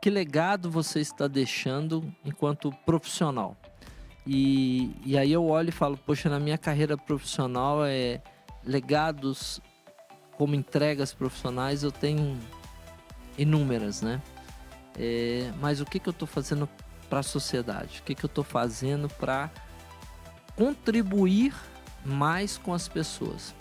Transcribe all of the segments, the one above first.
que legado você está deixando enquanto profissional? E aí eu olho e falo, poxa, na minha carreira profissional, legados como entregas profissionais eu tenho inúmeras, né? Mas o que eu estou fazendo para a sociedade? O que eu estou fazendo para contribuir mais com as pessoas?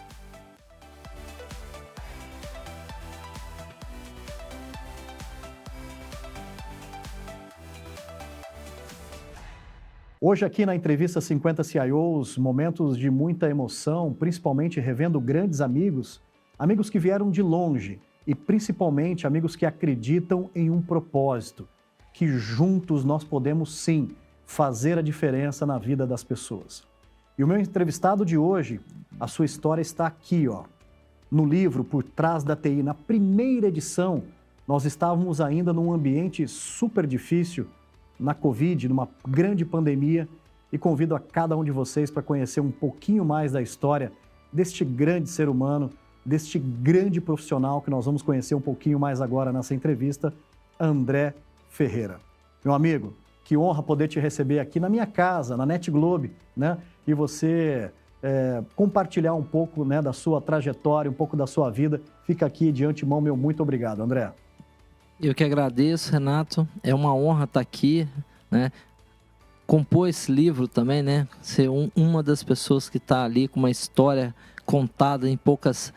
Hoje aqui na entrevista 50 CIOs, momentos de muita emoção, principalmente revendo grandes amigos, amigos que vieram de longe e principalmente amigos que acreditam em um propósito, que juntos nós podemos sim fazer a diferença na vida das pessoas. E o meu entrevistado de hoje, a sua história está aqui, ó, no livro Por Trás da TI. Na primeira edição, nós estávamos ainda num ambiente super difícil, na Covid, numa grande pandemia, e convido a cada um de vocês para conhecer um pouquinho mais da história deste grande ser humano, deste grande profissional que nós vamos conhecer um pouquinho mais agora nessa entrevista, André Ferreira. Meu amigo, que honra poder te receber aqui na minha casa, na NetGlobe, né? E você compartilhar um pouco, né, da sua trajetória, um pouco da sua vida. Fica aqui de antemão, meu muito obrigado, André. Eu que agradeço, Renato. É uma honra estar aqui, né? Compor esse livro também, né? Ser uma das pessoas que está ali com uma história contada em poucas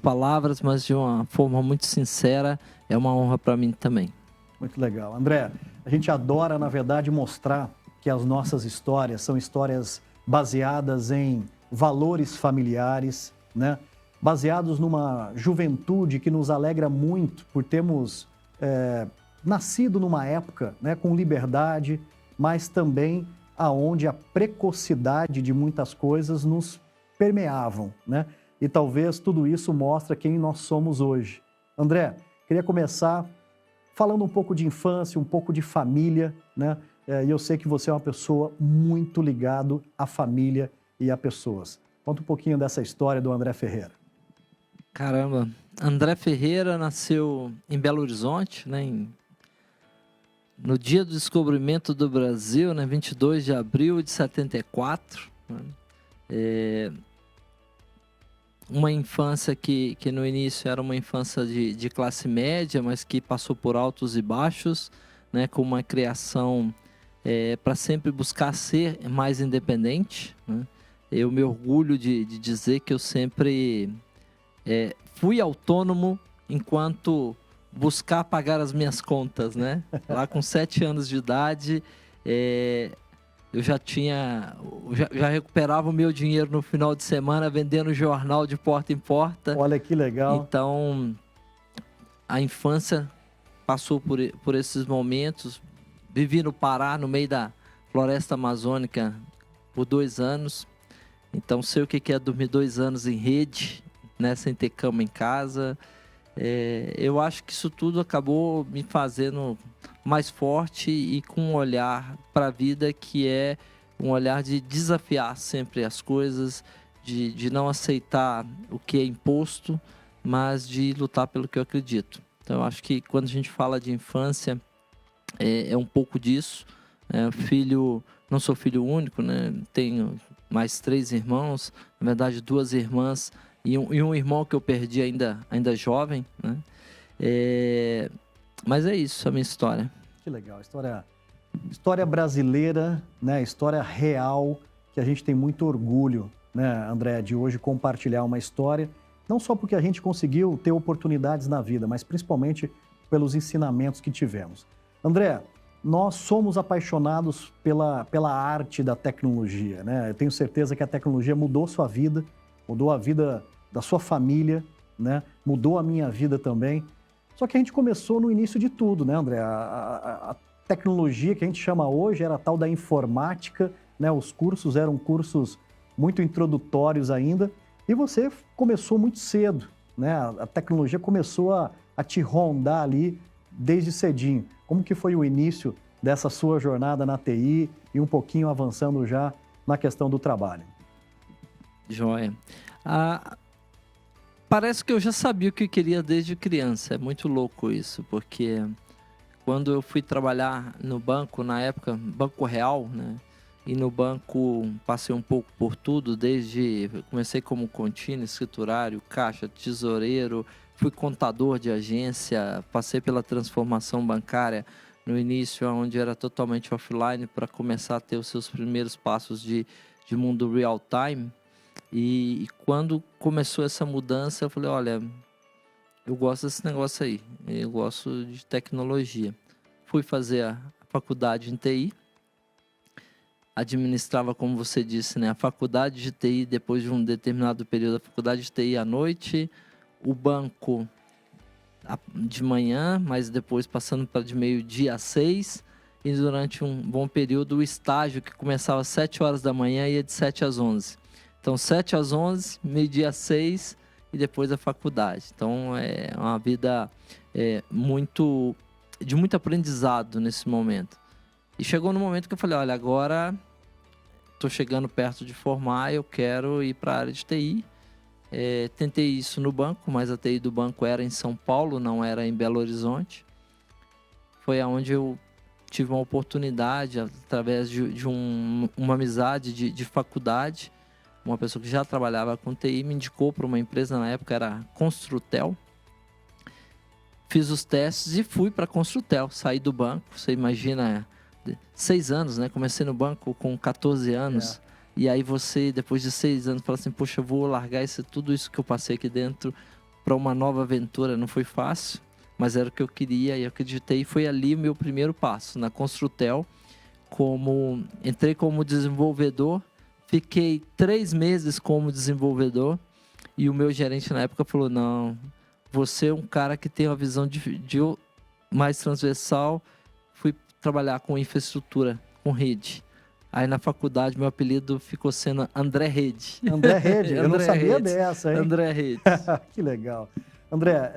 palavras, mas de uma forma muito sincera, é uma honra para mim também. Muito legal. André, a gente adora, na verdade, mostrar que as nossas histórias são histórias baseadas em valores familiares, né? Baseados numa juventude que nos alegra muito por termos nascido numa época, né, com liberdade, mas também aonde a precocidade de muitas coisas nos permeavam, né? E talvez tudo isso mostra quem nós somos hoje. André, queria começar falando um pouco de infância, um pouco de família, né? E eu sei que você é uma pessoa muito ligado à família e a pessoas. Conta um pouquinho dessa história do André Ferreira. Caramba, André Ferreira nasceu em Belo Horizonte, né, no dia do descobrimento do Brasil, né, 22 de abril de 74. Né, uma infância que no início era uma infância de classe média, mas que passou por altos e baixos, né, com uma criação para sempre buscar ser mais independente. Né. Eu me orgulho de dizer que eu sempre fui autônomo enquanto buscar pagar as minhas contas, né? Lá com 7 anos de idade, eu já recuperava o meu dinheiro no final de semana vendendo jornal de porta em porta. Olha que legal. Então, a infância passou por esses momentos. Vivi no Pará, no meio da floresta amazônica, por 2 anos. Então, sei o que é dormir 2 anos em rede, né, sem ter cama em casa. Eu acho que isso tudo acabou me fazendo mais forte e com um olhar para a vida que é um olhar de desafiar sempre as coisas, de não aceitar o que é imposto, mas de lutar pelo que eu acredito. Então, eu acho que quando a gente fala de infância, é um pouco disso. Não sou filho único, né? Tenho mais 3 irmãos, na verdade 2 irmãs, e um irmão que eu perdi ainda jovem, né? Mas é isso, a minha história. Que legal, história brasileira, né? História real, que a gente tem muito orgulho, né, André, de hoje compartilhar uma história, não só porque a gente conseguiu ter oportunidades na vida, mas principalmente pelos ensinamentos que tivemos. André, nós somos apaixonados pela arte da tecnologia, né? Eu tenho certeza que a tecnologia mudou sua vida, mudou a vida da sua família, né? Mudou a minha vida também. Só que a gente começou no início de tudo, né, André? A tecnologia que a gente chama hoje era a tal da informática, né? Os cursos eram cursos muito introdutórios ainda, e você começou muito cedo, né? A tecnologia começou a te rondar ali desde cedinho. Como que foi o início dessa sua jornada na TI e um pouquinho avançando já na questão do trabalho? Joia. Parece que eu já sabia o que eu queria desde criança. É muito louco isso, porque Quando eu fui trabalhar no banco, na época, Banco Real, né? E no banco passei um pouco por tudo, comecei como contínuo, escriturário, caixa, tesoureiro, fui contador de agência, passei pela transformação bancária no início, onde era totalmente offline, para começar a ter os seus primeiros passos de mundo real time. E quando começou essa mudança, eu falei, olha, eu gosto desse negócio aí, eu gosto de tecnologia. Fui fazer a faculdade em TI, administrava, como você disse, né, a faculdade de TI depois de um determinado período, a faculdade de TI à noite, o banco de manhã, mas depois passando para de meio-dia a 6, e durante um bom período o estágio que começava às 7 horas da manhã e ia de 7 às 11. Então 7 às 11, meio-dia a 6 e depois a faculdade. Então é uma vida de muito aprendizado nesse momento. E chegou no momento que eu falei, olha, agora estou chegando perto de formar, eu quero ir para a área de TI. Tentei isso no banco, mas a TI do banco era em São Paulo, não era em Belo Horizonte. Foi aonde eu tive uma oportunidade, através de uma amizade de faculdade. Uma pessoa que já trabalhava com TI me indicou para uma empresa, na época era Construtel. Fiz os testes e fui para a Construtel, saí do banco, você imagina, 6 anos, né? Comecei no banco com 14 anos. E aí você, depois de 6 anos, fala assim, poxa, eu vou largar tudo isso que eu passei aqui dentro para uma nova aventura. Não foi fácil, mas era o que eu queria e eu acreditei. E foi ali o meu primeiro passo, na Construtel. Entrei como desenvolvedor, fiquei 3 meses como desenvolvedor e o meu gerente na época falou, não, você é um cara que tem uma visão de mais transversal. Fui trabalhar com infraestrutura, com rede. Aí na faculdade meu apelido ficou sendo André Rede. André Rede, eu não sabia Rede. dessa, hein? André Rede. Que legal. André,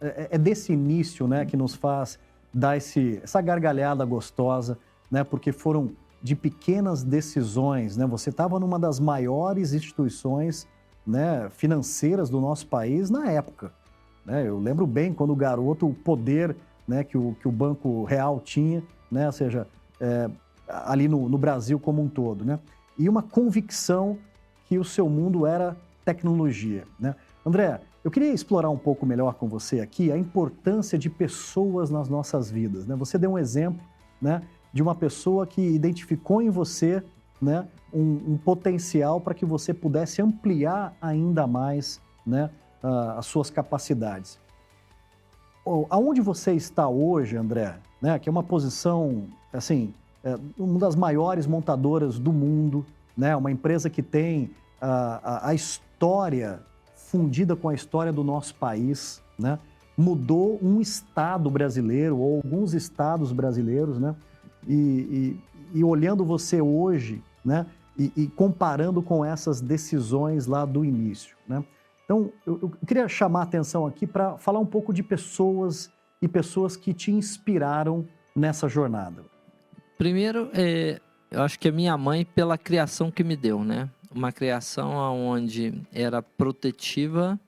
é desse início, né, que nos faz dar essa gargalhada gostosa, né, porque foram de pequenas decisões, né? Você estava numa das maiores instituições, né, financeiras do nosso país na época, né? Eu lembro bem quando garoto o poder, né, que o Banco Real tinha, né, ou seja, ali no Brasil como um todo, né? E uma convicção que o seu mundo era tecnologia, né? André, eu queria explorar um pouco melhor com você aqui a importância de pessoas nas nossas vidas, né? Você deu um exemplo, né, de uma pessoa que identificou em você, né, um potencial para que você pudesse ampliar ainda mais, né, as suas capacidades. Aonde você está hoje, André, né, que é uma posição, assim, uma das maiores montadoras do mundo, né, uma empresa que tem a história fundida com a história do nosso país, né, mudou um estado brasileiro ou alguns estados brasileiros, né, e olhando você hoje, né, e comparando com essas decisões lá do início, né. Então, eu queria chamar a atenção aqui para falar um pouco de pessoas e pessoas que te inspiraram nessa jornada. Primeiro, eu acho que a minha mãe, pela criação que me deu, né? Uma criação onde era protetiva,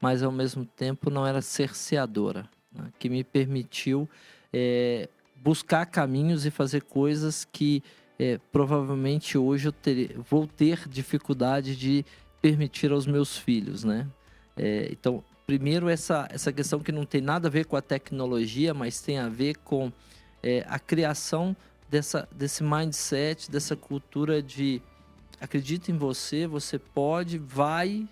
mas ao mesmo tempo não era cerceadora, né? Que me permitiu buscar caminhos e fazer coisas que provavelmente hoje vou ter dificuldade de permitir aos meus filhos, né? Então, primeiro essa questão que não tem nada a ver com a tecnologia, mas tem a ver com a criação desse mindset, dessa cultura de acredita em você, você pode, vai,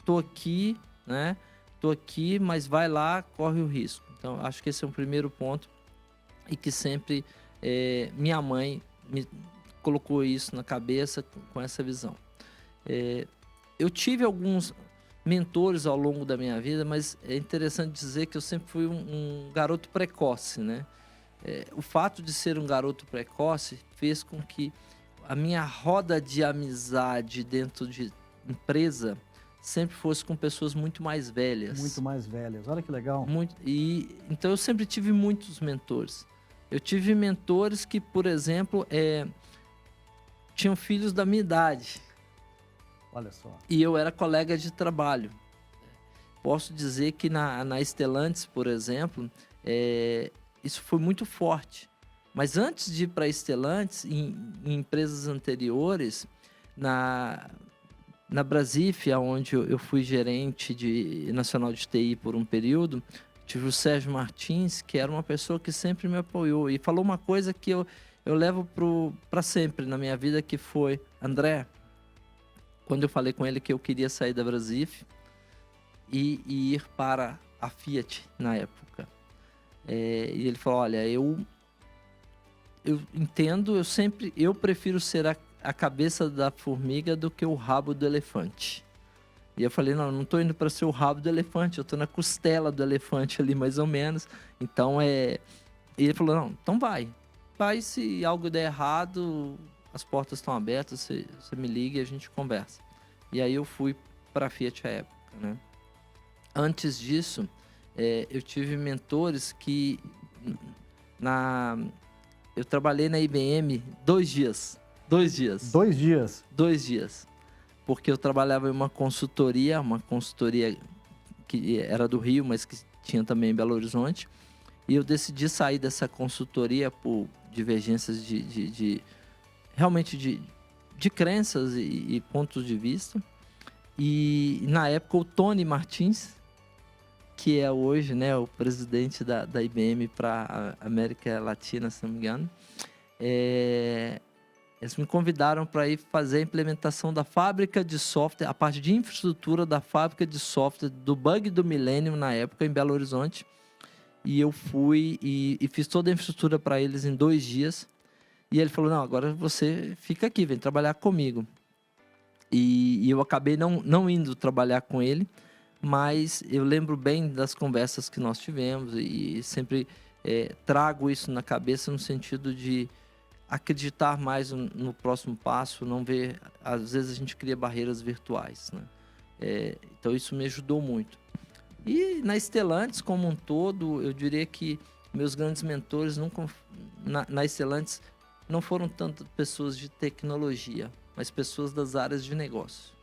tô aqui, né? Tô aqui, mas vai lá, corre o risco. Então, acho que esse é um primeiro ponto e que sempre minha mãe me colocou isso na cabeça com essa visão. Eu tive alguns mentores ao longo da minha vida, mas é interessante dizer que eu sempre fui um garoto precoce, né? O fato de ser um garoto precoce fez com que a minha roda de amizade dentro de empresa sempre fosse com pessoas muito mais velhas. Muito mais velhas, olha que legal. Então eu sempre tive muitos mentores. Eu tive mentores que, por exemplo, tinham filhos da minha idade. Olha só. E eu era colega de trabalho. Posso dizer que na Stellantis, por exemplo, isso foi muito forte. Mas antes de ir para a Stellantis, em empresas anteriores, na Brasif, onde eu fui gerente nacional de TI por um período, tive o Sérgio Martins, que era uma pessoa que sempre me apoiou. E falou uma coisa que eu levo para sempre na minha vida, que foi: André, quando eu falei com ele que eu queria sair da Brasif e ir para a Fiat na época. E ele falou: olha, eu entendo, eu prefiro ser a cabeça da formiga do que o rabo do elefante. E eu falei: não estou indo para ser o rabo do elefante, eu estou na costela do elefante ali, mais ou menos. Então, E ele falou: não, então vai, se algo der errado, as portas estão abertas, você me liga e a gente conversa. E aí eu fui para a Fiat à época, né? Antes disso, eu tive mentores que... Eu trabalhei na IBM 2 dias. 2 dias. 2 dias? 2 dias. Porque eu trabalhava em uma consultoria que era do Rio, mas que tinha também em Belo Horizonte. E eu decidi sair dessa consultoria por divergências realmente de crenças e pontos de vista. E na época o Tony Martins, que é hoje, né, o presidente da IBM para a América Latina, se não me engano, eles me convidaram para ir fazer a implementação da fábrica de software, a parte de infraestrutura da fábrica de software do Bug do Millennium na época, em Belo Horizonte. E eu fui e fiz toda a infraestrutura para eles em 2 dias. E ele falou: não, agora você fica aqui, vem trabalhar comigo. E eu acabei não indo trabalhar com ele, mas eu lembro bem das conversas que nós tivemos e sempre trago isso na cabeça no sentido de acreditar mais no próximo passo, não ver... Às vezes a gente cria barreiras virtuais, né? Então isso me ajudou muito. E na Stellantis como um todo, eu diria que meus grandes mentores na Stellantis não foram tanto pessoas de tecnologia, mas pessoas das áreas de negócio,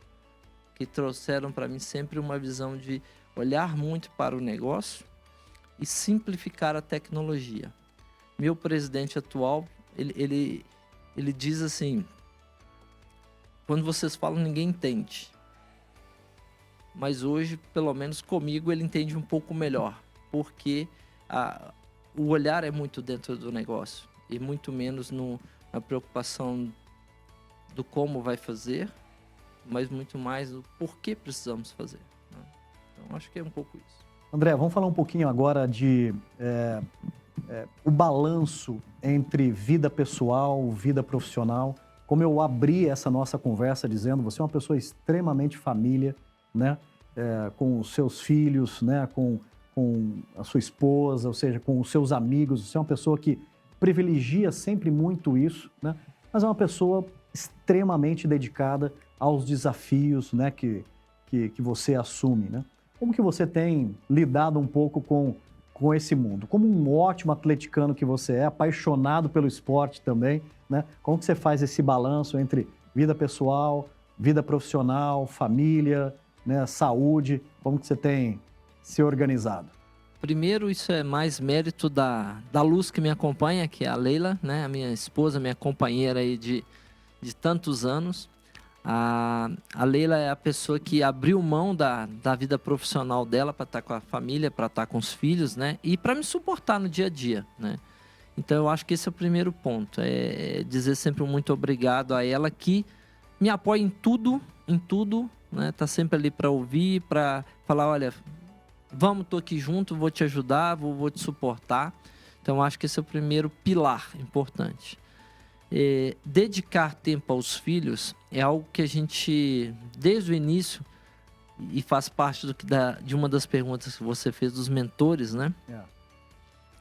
que trouxeram para mim sempre uma visão de olhar muito para o negócio e simplificar a tecnologia. Meu presidente atual, ele diz assim: quando vocês falam, ninguém entende. Mas hoje, pelo menos comigo, ele entende um pouco melhor, porque o olhar é muito dentro do negócio e muito menos na preocupação do como vai fazer, mas muito mais do porquê precisamos fazer, né? Então, acho que é um pouco isso. André, vamos falar um pouquinho agora de o balanço entre vida pessoal, vida profissional. Como eu abri essa nossa conversa dizendo, você é uma pessoa extremamente família, né? Com os seus filhos, né? Com a sua esposa, ou seja, com os seus amigos. Você é uma pessoa que privilegia sempre muito isso, né? Mas é uma pessoa extremamente dedicada aos desafios, né? Que você assume, né? Como que você tem lidado um pouco com esse mundo? Como um ótimo atleticano que você é, apaixonado pelo esporte também, né? Como que você faz esse balanço entre vida pessoal, vida profissional, família, né, saúde? Como que você tem se organizado? Primeiro, isso é mais mérito da Luz, que me acompanha, que é a Leila, né? A minha esposa, minha companheira aí de tantos anos. A Leila é a pessoa que abriu mão da vida profissional dela para estar com a família, para estar com os filhos, né? E para me suportar no dia a dia, né? Então, eu acho que esse é o primeiro ponto. É dizer sempre um muito obrigado a ela, que me apoia em tudo, né? Tá sempre ali para ouvir, para falar: olha, vamos, tô aqui junto, vou te ajudar, vou te suportar. Então, eu acho que esse é o primeiro pilar importante. Dedicar tempo aos filhos é algo que a gente, desde o início, e faz parte de uma das perguntas que você fez dos mentores, né?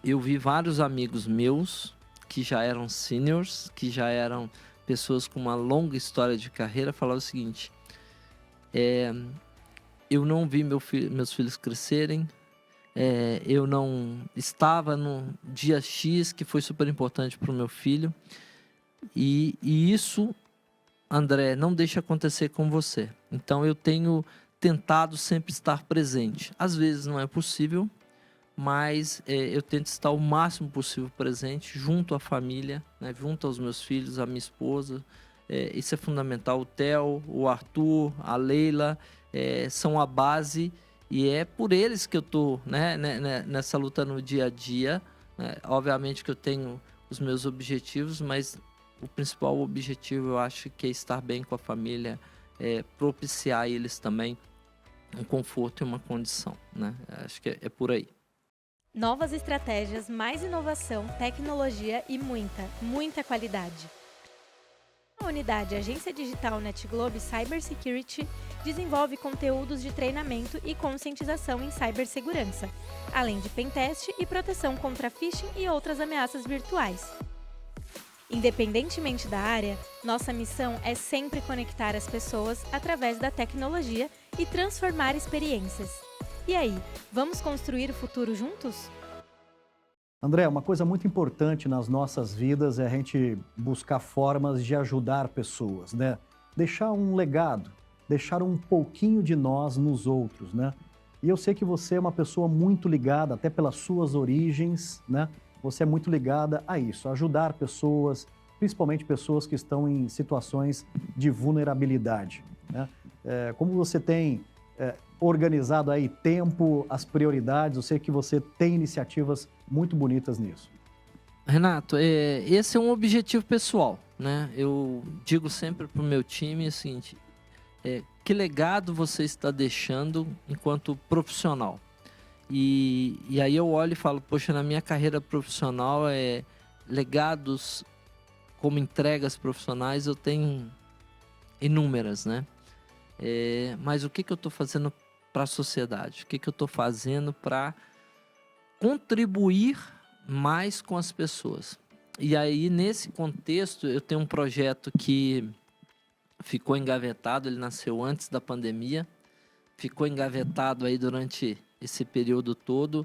Eu vi vários amigos meus que já eram seniors, que já eram pessoas com uma longa história de carreira, falar o seguinte: eu não vi meus filhos crescerem, eu não estava no dia X que foi super importante para o meu filho. E isso, André, não deixa acontecer com você. Então, eu tenho tentado sempre estar presente. Às vezes não é possível, mas eu tento estar o máximo possível presente junto à família, né, junto aos meus filhos, à minha esposa. Isso é fundamental. O Theo, o Arthur, a Leila são a base e é por eles que eu estou, né, nessa luta no dia a dia. Né? Obviamente que eu tenho os meus objetivos, mas o principal objetivo eu acho que é estar bem com a família, propiciar a eles também um conforto e uma condição. Né? Acho que é por aí. Novas estratégias, mais inovação, tecnologia e muita qualidade. A unidade Agência Digital NetGlobe Cybersecurity desenvolve conteúdos de treinamento e conscientização em cibersegurança, além de pentest e proteção contra phishing e outras ameaças virtuais. Independentemente da área, nossa missão é sempre conectar as pessoas através da tecnologia e transformar experiências. E aí, vamos construir o futuro juntos? André, uma coisa muito importante nas nossas vidas é a gente buscar formas de ajudar pessoas, né? Deixar um legado, deixar um pouquinho de nós nos outros, né? E eu sei que você é uma pessoa muito ligada, até pelas suas origens, né? Você é muito ligada a isso, a ajudar pessoas, principalmente pessoas que estão em situações de vulnerabilidade, né? Como você tem organizado aí tempo, as prioridades, eu sei que você tem iniciativas muito bonitas nisso. Renato, esse é um objetivo pessoal, né? Eu digo sempre para o meu time o seguinte, que legado você está deixando enquanto profissional? E aí eu olho e falo, poxa, na minha carreira profissional, legados como entregas profissionais eu tenho inúmeras, né? Mas o que eu estou fazendo para a sociedade? O que eu estou fazendo para contribuir mais com as pessoas? E aí, nesse contexto, eu tenho um projeto que ficou engavetado, ele nasceu antes da pandemia, ficou engavetado aí durante esse período todo,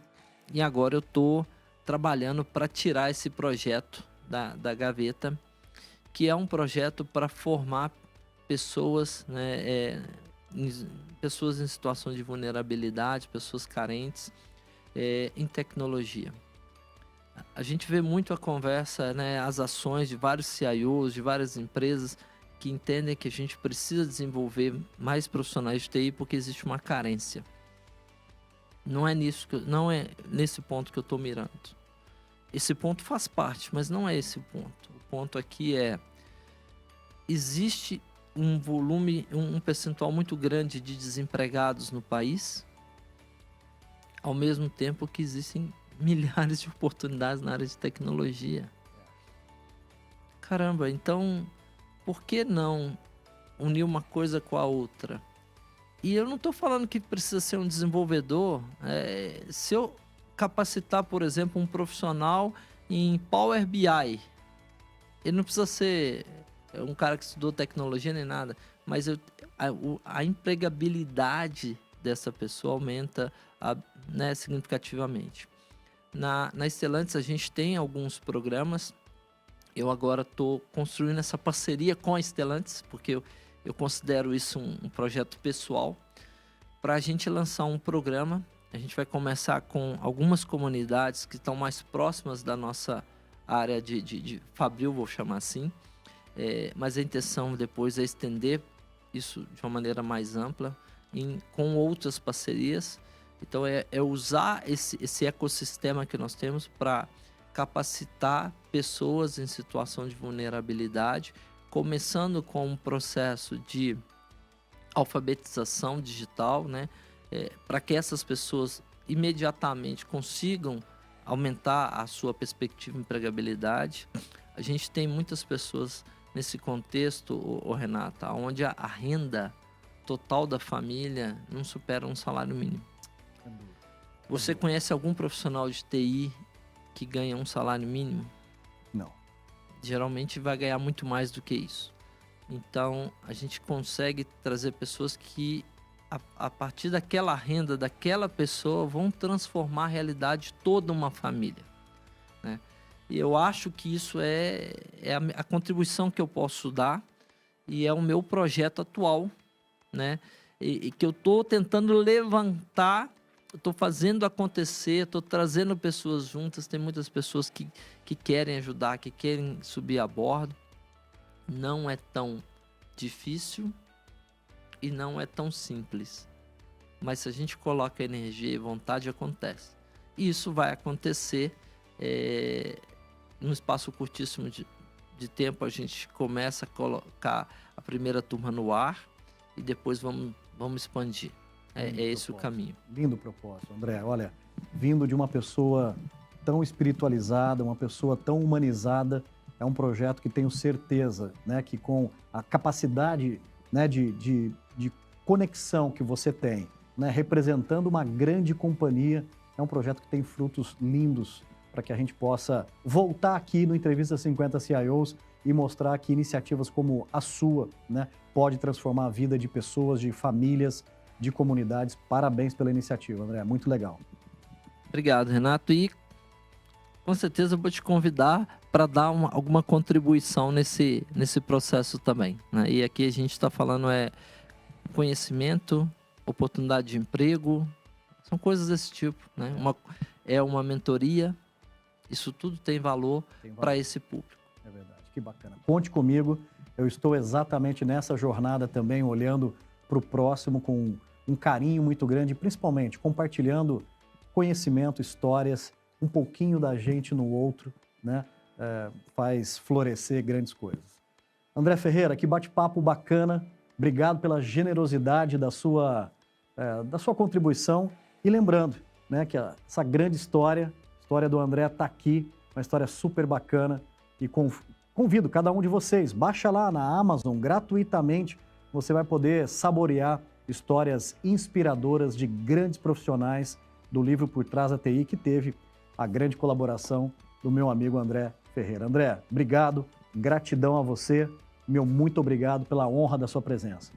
e agora eu estou trabalhando para tirar esse projeto da gaveta, que é um projeto para formar pessoas, né, pessoas em situação de vulnerabilidade, pessoas carentes, em tecnologia. A gente vê muito a conversa, né, as ações de vários CIOs, de várias empresas que entendem que a gente precisa desenvolver mais profissionais de TI porque existe uma carência. Não é nesse ponto que eu estou mirando. Esse ponto faz parte, mas não é esse o ponto. O ponto aqui existe um volume, um percentual muito grande de desempregados no país, ao mesmo tempo que existem milhares de oportunidades na área de tecnologia. Caramba, então por que não unir uma coisa com a outra? E eu não estou falando que precisa ser um desenvolvedor. Se eu capacitar, por exemplo, um profissional em Power BI, ele não precisa ser um cara que estudou tecnologia nem nada, mas a empregabilidade dessa pessoa aumenta né, significativamente. Na Stellantis a gente tem alguns programas. Eu agora estou construindo essa parceria com a Stellantis, porque eu considero isso um projeto pessoal, para a gente lançar um programa. A gente vai começar com algumas comunidades que estão mais próximas da nossa área de fabril, vou chamar assim, mas a intenção depois é estender isso de uma maneira mais ampla com outras parcerias. Então é usar esse ecossistema que nós temos para capacitar pessoas em situação de vulnerabilidade, começando com um processo de alfabetização digital, né? Para que essas pessoas imediatamente consigam aumentar a sua perspectiva de empregabilidade. A gente tem muitas pessoas nesse contexto, Renata, onde a renda total da família não supera um salário mínimo. Você conhece algum profissional de TI que ganha um salário mínimo? Não. Geralmente vai ganhar muito mais do que isso. Então, a gente consegue trazer pessoas que, a partir daquela renda daquela pessoa, vão transformar a realidade de toda uma família, né? E eu acho que isso é a contribuição que eu posso dar e é o meu projeto atual, né? E que eu estou tentando levantar estou fazendo acontecer, estou trazendo pessoas juntas. Tem muitas pessoas que querem ajudar, que querem subir a bordo. Não é tão difícil e não é tão simples. Mas se a gente coloca energia e vontade, acontece. E isso vai acontecer num espaço curtíssimo de tempo. A gente começa a colocar a primeira turma no ar e depois vamos expandir. É esse o caminho. Lindo propósito, André. Olha, vindo de uma pessoa tão espiritualizada, uma pessoa tão humanizada, é um projeto que tenho certeza, né, que com a capacidade, né, de conexão que você tem, né, representando uma grande companhia, é um projeto que tem frutos lindos para que a gente possa voltar aqui no Entrevista 50 CIOs e mostrar que iniciativas como a sua, né, pode transformar a vida de pessoas, de famílias, de comunidades. Parabéns pela iniciativa, André, muito legal. Obrigado, Renato. E com certeza eu vou te convidar para dar alguma contribuição nesse processo também, né? E aqui a gente está falando conhecimento, oportunidade de emprego, são coisas desse tipo, né? Uma mentoria, isso tudo tem valor para esse público. É verdade, que bacana. Conte comigo, eu estou exatamente nessa jornada também, olhando para o próximo com um carinho muito grande, principalmente compartilhando conhecimento, histórias, um pouquinho da gente no outro, né? Faz florescer grandes coisas. André Ferreira, que bate-papo bacana, obrigado pela generosidade da sua contribuição. E lembrando, né, que essa grande história do André está aqui, uma história super bacana. E convido cada um de vocês, baixa lá na Amazon gratuitamente, você vai poder saborear histórias inspiradoras de grandes profissionais do livro Por Trás da TI, que teve a grande colaboração do meu amigo André Ferreira. André, obrigado, gratidão a você, meu muito obrigado pela honra da sua presença.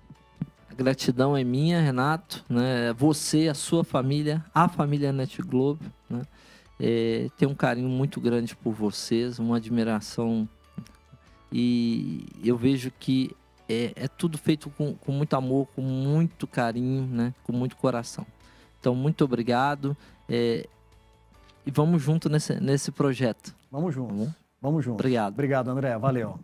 A gratidão é minha, Renato, né? Você, a sua família, a família NetGlobe, né? Tenho um carinho muito grande por vocês, uma admiração, e eu vejo que é tudo feito com muito amor, com muito carinho, né? Com muito coração. Então, muito obrigado e vamos junto nesse projeto. Vamos juntos. Tá bom? Vamos juntos. Obrigado. Obrigado, André. Valeu.